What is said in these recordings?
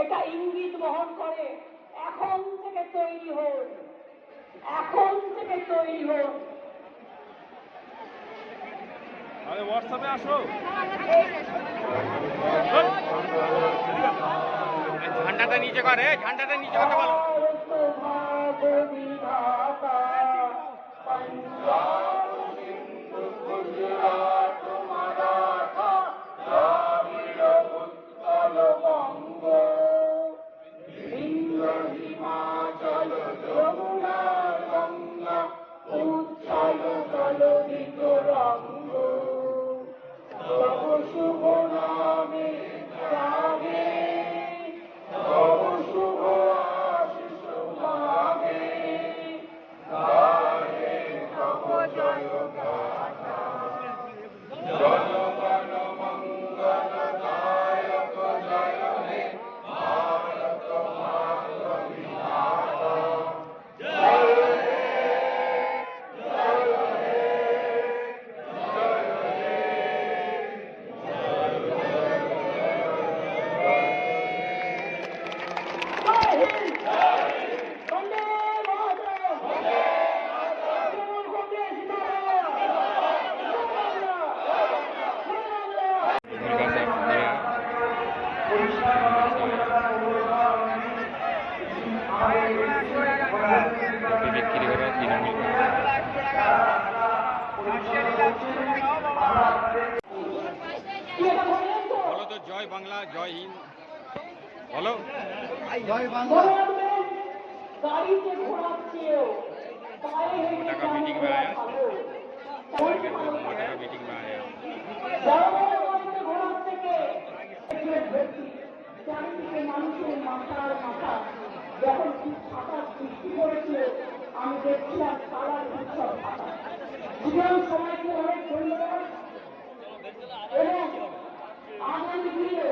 এটা ইঙ্গিত বহন করে এখন থেকে তৈরি হন, এখন থেকে তৈরি হন। আরে হোয়াটসঅ্যাপে আসো, ঝান্ডাটা নিচে করে, ঝান্ডাটা নিচে করতে বলো। বলো তো জয় বাংলা, জয় হিন্দ বলো। জয় বাংলা। গাড়িতে ঘোরাচ্ছেও का मीटिंग में आया, का मीटिंग में आया। মানুষের মাথার মাথা যখন ছাতা সৃষ্টি করেছিল আমি দেখছিলাম সারা উৎসব ছাতা। জীবন সময়কে অনেক ধন্যবাদ এবং আগামী দিনে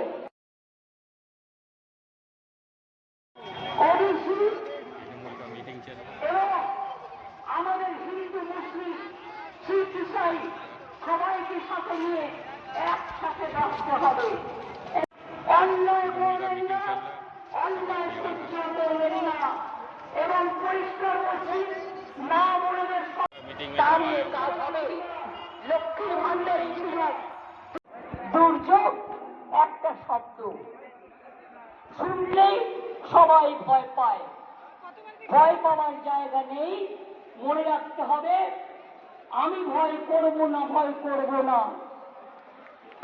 আমাদের হিন্দু মুসলিম শিখ ইসাই সবাইকে সাথে নিয়ে একসাথে বাঁচতে হবে। অন্যায় করবেন না, অন্যায় সহ্য করবেন না এবং পরিষ্কার করছি মা বোনদের দাঁড়িয়ে কাজ হবে। লক্ষ্মীর ভান্ডারী যোজনার দুর্যোগ একটা শব্দ শুনলেই সবাই ভয় পায়। ভয় পাওয়ার জায়গা নেই, মনে রাখতে হবে আমি ভয় করব না, ভয় করব না,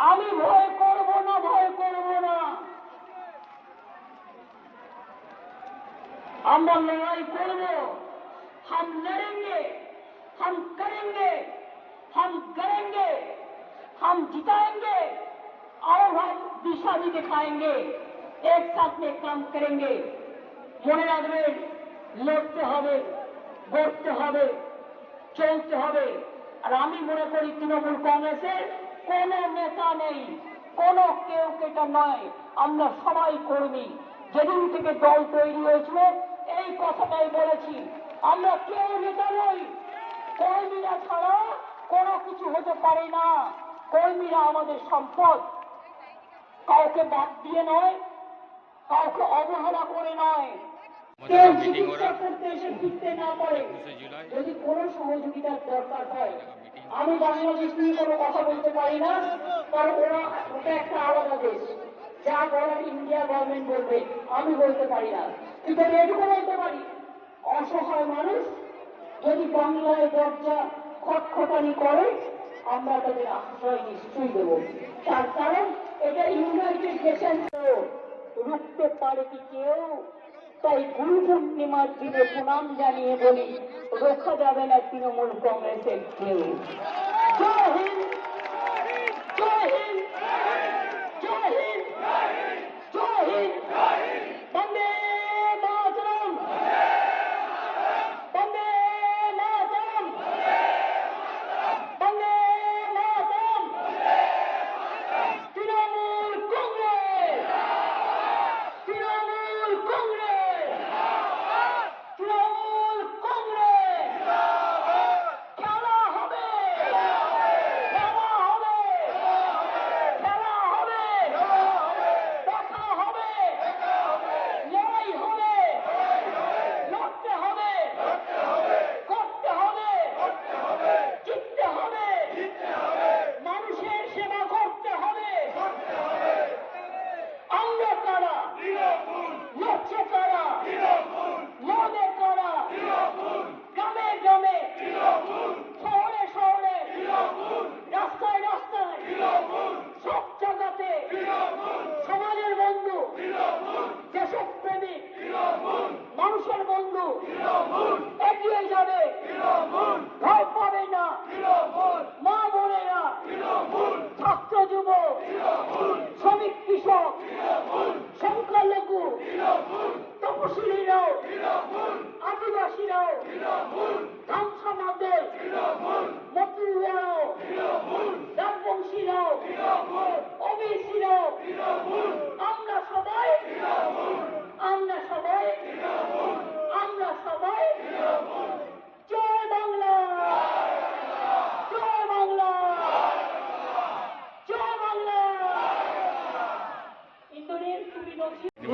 আমি ভয় করব না, ভয় করব না। আমরা লড়াই করব, हम लड़ेंगे, हम करेंगे, हम करेंगे, हम जिताएंगे और हम दिशा भी दिखाएंगे, एक साथ में काम करेंगे। মনে রাখবেন লড়তে হবে, গড়তে হবে, চলতে হবে। আর আমি মনে করি তৃণমূল কংগ্রেসের কোন নেতা নেই, কোন কেউ কেটা নয়, আমরা সবাই কর্মী। যেদিন থেকে দল তৈরি হয়েছিল এই কথাটাই বলেছি, আমরা কেউ নেতা নই, কর্মীরা ছাড়া কোনো কিছু হতে পারে না। কর্মীরা আমাদের সম্পদ, কাউকে বাদ দিয়ে নয়, কাউকে অবহেলা করে নয়। কেউ চিকিৎসা করতে এসে ফিরতে না পারে, যদি কোনো সহযোগিতার দরকার হয়। আমি বাংলাদেশ নিয়ে কোনো কথা বলতে পারি না, কারণ ওটা একটা আলাদা দেশ, যা বলার ইন্ডিয়া গভর্নমেন্ট বলবে, আমি বলতে পারি না। কিন্তু আমি এটুকু বলতে পারি, অসহায় মানুষ যদি বাংলায় দরজা খটখটানি করে আমরা তাদের আশ্রয় নিশ্চয়ই দেব। তার কারণ এটা ইউনাইটেড নেশন, রুখতে পারে কি কেউ? তাই গুরু পূর্ণিমার দিনে প্রণাম জানিয়ে বলি, রোখা যাবে না তৃণমূল কংগ্রেসের কেউ। জয় হিন্দ, জয় হিন্দ, জয় হিন্দ, জয় হিন্দ, বন্দে মাতরম, বন্দে মাতরম, বন্দে মাতরম। তৃণমূল কংগ্রেস, তৃণমূল কংগ্রেস, তৃণমূল কংগ্রেস। খেলা হবে, খেলা হবে,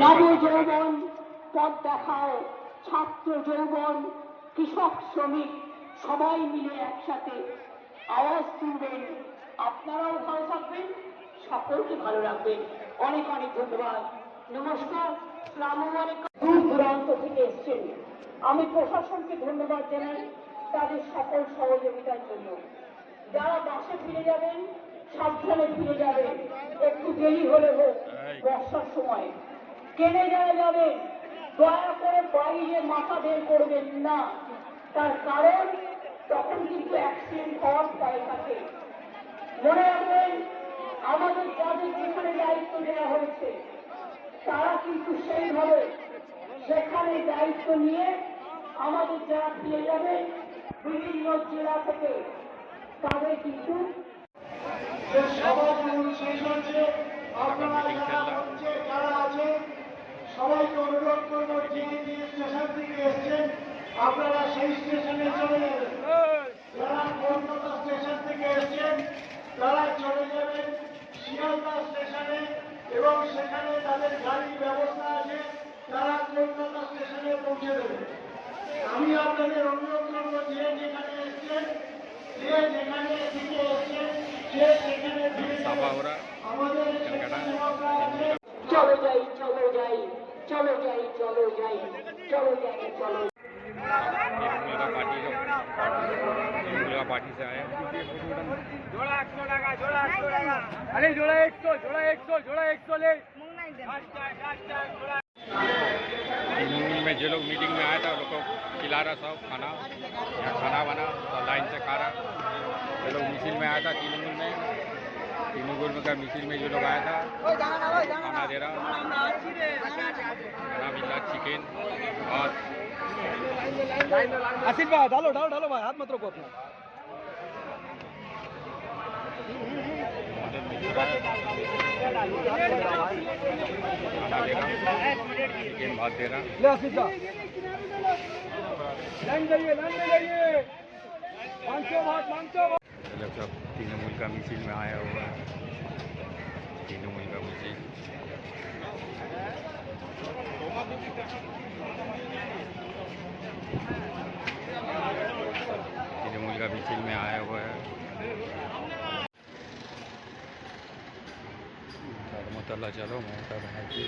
নব যৌবন পথ দেখাও, ছাত্র যৌবন কৃষক শ্রমিক সবাই মিলে একসাথে আওয়াজ তুলবেন। আপনারাও ভালো থাকবেন, সকলকে ভালো রাখবেন। অনেক অনেক ধন্যবাদ। নমস্কার, আসসালামু আলাইকুম। দূর দূরান্ত থেকে এসছেন, আমি প্রশাসনকে ধন্যবাদ জানাই তাদের সকল সহযোগিতার জন্য। যারা বাসে ফিরে যাবেন সাবধানে ফিরে যাবেন, একটু দেরি হলে হোক বর্ষার সময়। ট্রেনে যারা যাবেন দয়া করে বাইরে মাথা বের করবেন না, তার কারণ তখন কিন্তু অ্যাক্সিডেন্ট হওয়ার ভয় থাকে। মনে রাখবেন, আমাদের যাদের যেখানে দায়িত্ব দেওয়া হয়েছে তারা কিন্তু সেইভাবে সেখানে দায়িত্ব নিয়ে আমাদের যারা ফিরে যাবে বিভিন্ন জেলা থেকে তাদের কিন্তু সভা যেমন শেষ হচ্ছে, আপনারা যারা মঞ্চে যারা আছেন সবাইকে অনুরোধ করবো, যে যে স্টেশন থেকে এসছেন আপনারা সেই স্টেশনে চলে যাবেন। যারা কলকাতা স্টেশন থেকে এসছেন তারা চলে যাবেন শিয়ালদা স্টেশনে, এবং সেখানে তাদের গাড়ির ব্যবস্থা আছে, তারা কলকাতা স্টেশনে পৌঁছে দেবে। আমি আপনাদের অনুরোধ করবো, যে যেখানে এসছেন, যে যেখানে থেকে এসছেন, যে সেখানে ফিরে साफा যাবেন। हो रहा আমাদের कलकत्ता স্বেচ্ছাসেবকরা আছে, চলো যাই চলো যাই চলো যাই চলো যাই চলো যাই চলো। का पार्टी का पार्टी से आया अरे जोड़ा 100 जोड़ा 100 जोड़ा 100 ले तृणमूल में जो लोग मीटिंग में आया था उन लोग को खिला रहा सब खाना, यहाँ खाना बना सब लाइन से खा रहा। जो लोग मिছিল में आया था तृणमूल में का मिছিল में जो लोग आया था खाना दे रहा, खाना मिल रहा, चिकन और आसिफ भाई डालो डालो डालो भाई हाथ मत रोको अपना खाना दे रहा, चिकन भात दे रहा। ले आसिफ भाई लाइन जाइए 500 भात ये लोग सब तृणमूल का मिছিল में आया हुआ है, तृणमूल का मिছিল। तृणमूल का मिছিল में आया हुआ है। धर्मतला चलो ममता बनर्जी